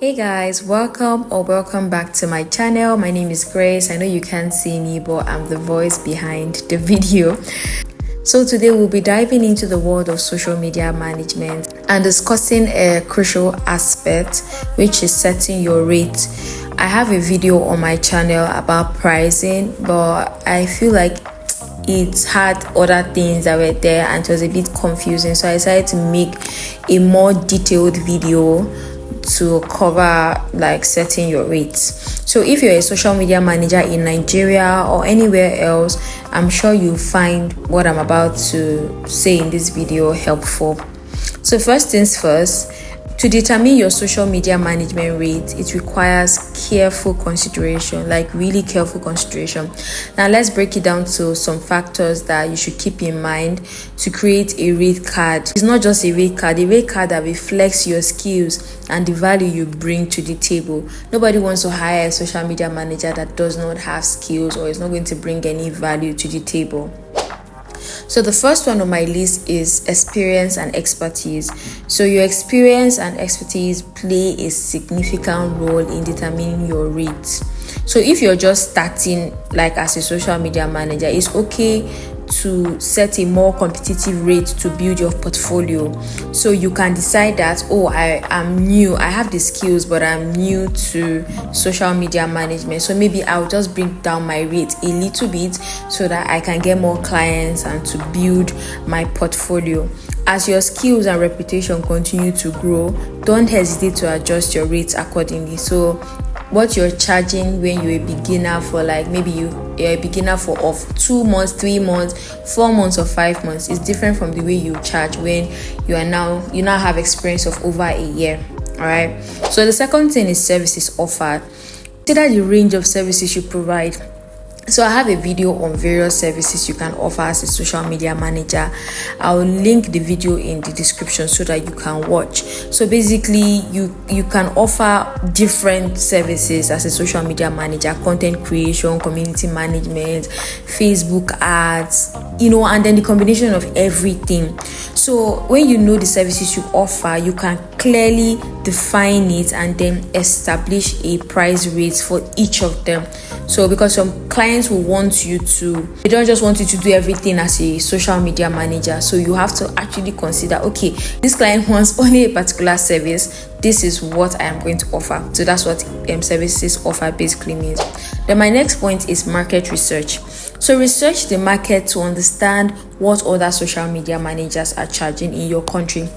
Hey guys, welcome back to my channel. My name is Grace. I know you can't see me, but I'm the voice behind the video. So today we'll be diving into the world of social media management and discussing a crucial aspect, which is setting your rate. I have a video on my channel about pricing, but I feel like it had other things that were there and it was a bit confusing, so I decided to make a more detailed video to cover like setting your rates. So if you're a social media manager in Nigeria or anywhere else, I'm sure you'll find what I'm about to say in this video helpful. So first things first, to determine your social media management rate, it requires careful consideration, like really careful consideration. Now let's break it down to some factors that you should keep in mind to create a rate card. It's not just a rate card that reflects your skills and the value you bring to the table. Nobody wants to hire a social media manager that does not have skills or is not going to bring any value to the table. So the first one on my list is experience and expertise. So your experience and expertise play a significant role in determining your rates. So if you're just starting like as a social media manager, it's okay to set a more competitive rate to build your portfolio. So you can decide that, I am new, I have the skills, but I'm new to social media management, so maybe I'll just bring down my rate a little bit so that I can get more clients and to build my portfolio. As your skills and reputation continue to grow, don't hesitate to adjust your rates accordingly. So what you're charging when you're a beginner for, like maybe you're a beginner for of 2 months, 3 months, 4 months or 5 months, is different from the way you charge when you now have experience of over a year. All right. So the second thing is services offered. Consider the range of services you provide. So I have a video on various services you can offer as a social media manager. I'll link the video in the description so that you can watch. So basically you can offer different services as a social media manager: content creation, community management, Facebook ads, and then the combination of everything. So when you know the services you offer, you can clearly define it and then establish a price rate for each of them. So because some clients will want you to, they don't just want you to do everything as a social media manager. So you have to actually consider, okay, this client wants only a particular service. This is what I am going to offer. So that's what services offer basically means. Then my next point is market research. So research the market to understand what other social media managers are charging in your country.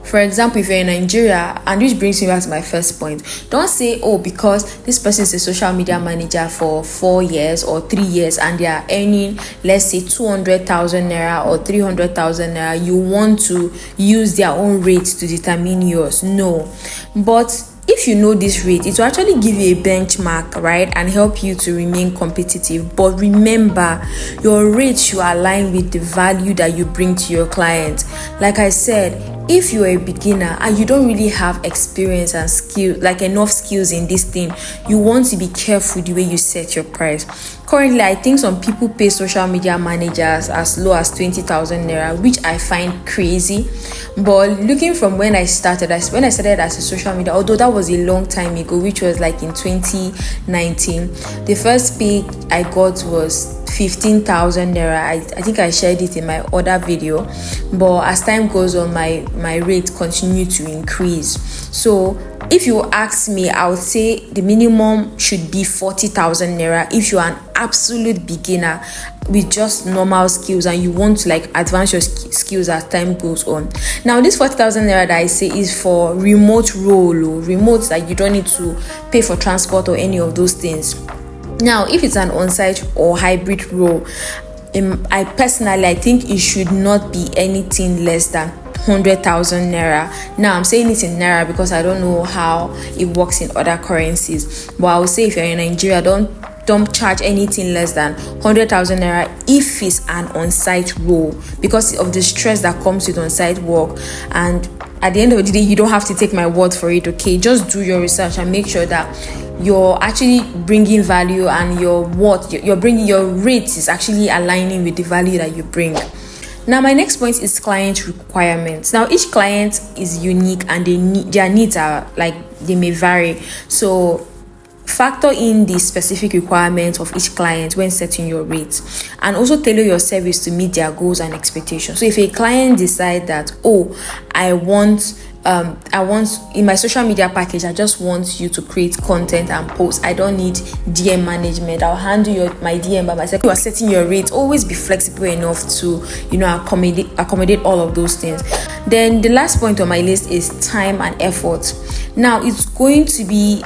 For example, if you're in Nigeria, and this brings me back to my first point, don't say, because this person is a social media manager for 4 years or 3 years and they are earning, let's say 200,000 naira or 300,000 naira, you want to use their own rates to determine yours. No. But if you know this rate, it will actually give you a benchmark, right, and help you to remain competitive. But remember, your rate should align with the value that you bring to your client. Like I said, if you're a beginner and you don't really have experience and skill, like enough skills in this thing, you want to be careful the way you set your price. Currently, I think some people pay social media managers as low as 20,000 naira, which I find crazy. But looking from when I started as a social media, although that was a long time ago, which was like in 2019, the first pay I got was 15,000 naira. I think I shared it in my other video, but as time goes on, my rate continued to increase. So if you ask me, I would say the minimum should be 40,000 naira if you are an absolute beginner with just normal skills and you want to like advance your skills as time goes on. Now this 40,000 naira that I say is for remote remote, that you don't need to pay for transport or any of those things. Now if it's an on-site or hybrid role, I personally think it should not be anything less than 100,000 naira. Now I'm saying it in naira because I don't know how it works in other currencies, but I would say if you're in Nigeria, don't charge anything less than 100,000 naira if it's an on-site role, because of the stress that comes with on-site work. And at the end of the day, you don't have to take my word for it. Okay, just do your research and make sure that you're actually bringing value and your rate is actually aligning with the value that you bring. Now my next point is client requirements. Now each client is unique and their needs are they may vary. So factor in the specific requirements of each client when setting your rates, and also tailor your service to meet their goals and expectations. So if a client decide that, I want in my social media package, I just want you to create content and post, I don't need DM management, I'll handle my DM by myself. You are setting your rates, always be flexible enough to accommodate all of those things. Then the last point on my list is time and effort. Now it's going to be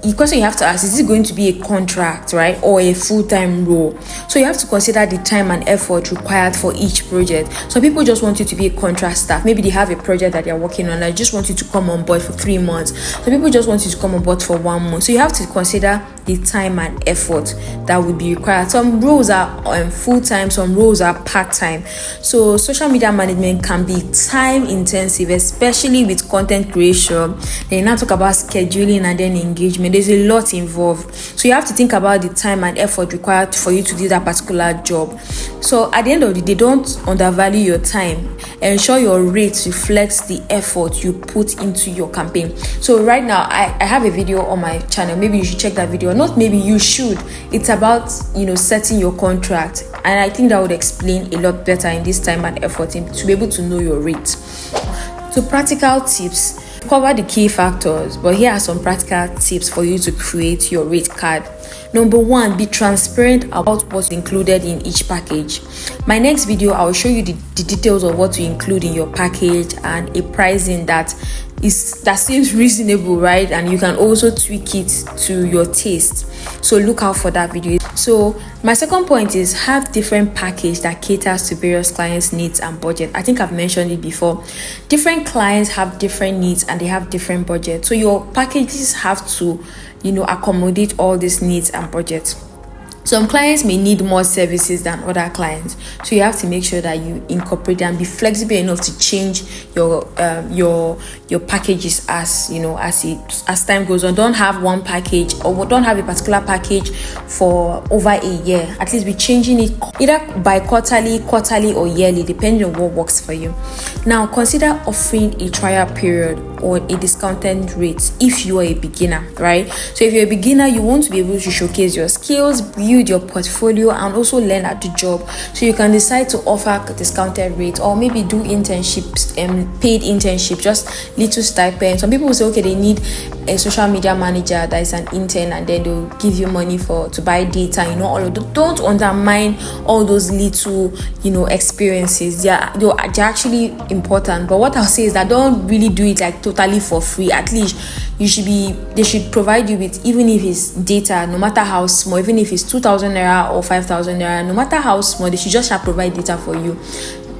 the question you have to ask, is it going to be a contract, right, or a full-time role? So you have to consider the time and effort required for each project. So people just want you to be a contract staff. Maybe they have a project that they're working on, I just want you to come on board for 3 months. So people just want you to come on board for 1 month. So you have to consider the time and effort that would be required. Some roles are full-time, some roles are part-time. So social media management can be time intensive, especially with content creation. Then you now talk about scheduling and then engagement. There's a lot involved, so you have to think about the time and effort required for you to do that particular job. So at the end of the day, don't undervalue your time. Ensure your rate reflects the effort you put into your campaign. So right now I have a video on my channel. Maybe you should check that video. Not maybe, you should. It's about setting your contract, and I think that would explain a lot better in this time and effort to be able to know your rate. So practical tips. Cover the key factors, but here are some practical tips for you to create your rate card. Number 1, be transparent about what's included in each package. My next video, I will show you the details of what to include in your package and a pricing that seems reasonable, right? And you can also tweak it to your taste. So look out for that video. So my second point is have different package that caters to various clients' needs and budget. I think I've mentioned it before. Different clients have different needs and they have different budgets. So your packages have to accommodate all these needs and budgets. Some clients may need more services than other clients, so you have to make sure that you incorporate and be flexible enough to change your packages as time goes on. Don't have one package, or don't have a particular package for over a year. At least be changing it either by quarterly or yearly, depending on what works for you. Now consider offering a trial period or a discounted rate if you are a beginner, right? So if you're a beginner, you want to be able to showcase your skills, build your portfolio, and also learn at the job. So you can decide to offer a discounted rate, or maybe do internships and paid internship, just little stipend. Some people will say, okay, they need a social media manager that is an intern, and then they'll give you money to buy data, all of those. Don't undermine all those little experiences. They're actually important, but what I'll say is that don't really do it totally for free. At least they should provide you with, even if it's data, no matter how small, even if it's 2,000 naira or 5,000 naira, no matter how small, they should just provide data for you.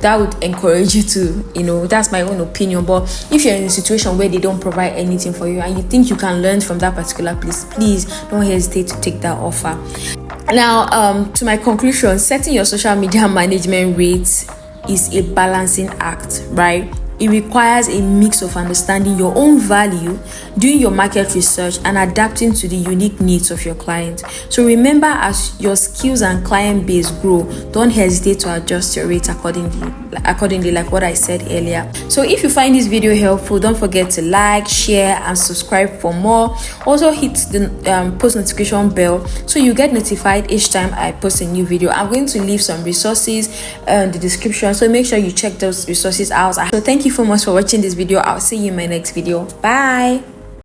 That would encourage you to, that's my own opinion. But if you're in a situation where they don't provide anything for you and you think you can learn from that particular place, please don't hesitate to take that offer. Now, to my conclusion, setting your social media management rates is a balancing act, right? It requires a mix of understanding your own value, doing your market research, and adapting to the unique needs of your client. So remember, as your skills and client base grow, don't hesitate to adjust your rate accordingly, like what I said earlier. So if you find this video helpful, don't forget to like, share, and subscribe for more. Also hit the post notification bell so you get notified each time I post a new video. I'm going to leave some resources in the description, so make sure you check those resources out. So thank you so much for watching this video. I'll see you in my next video. Bye.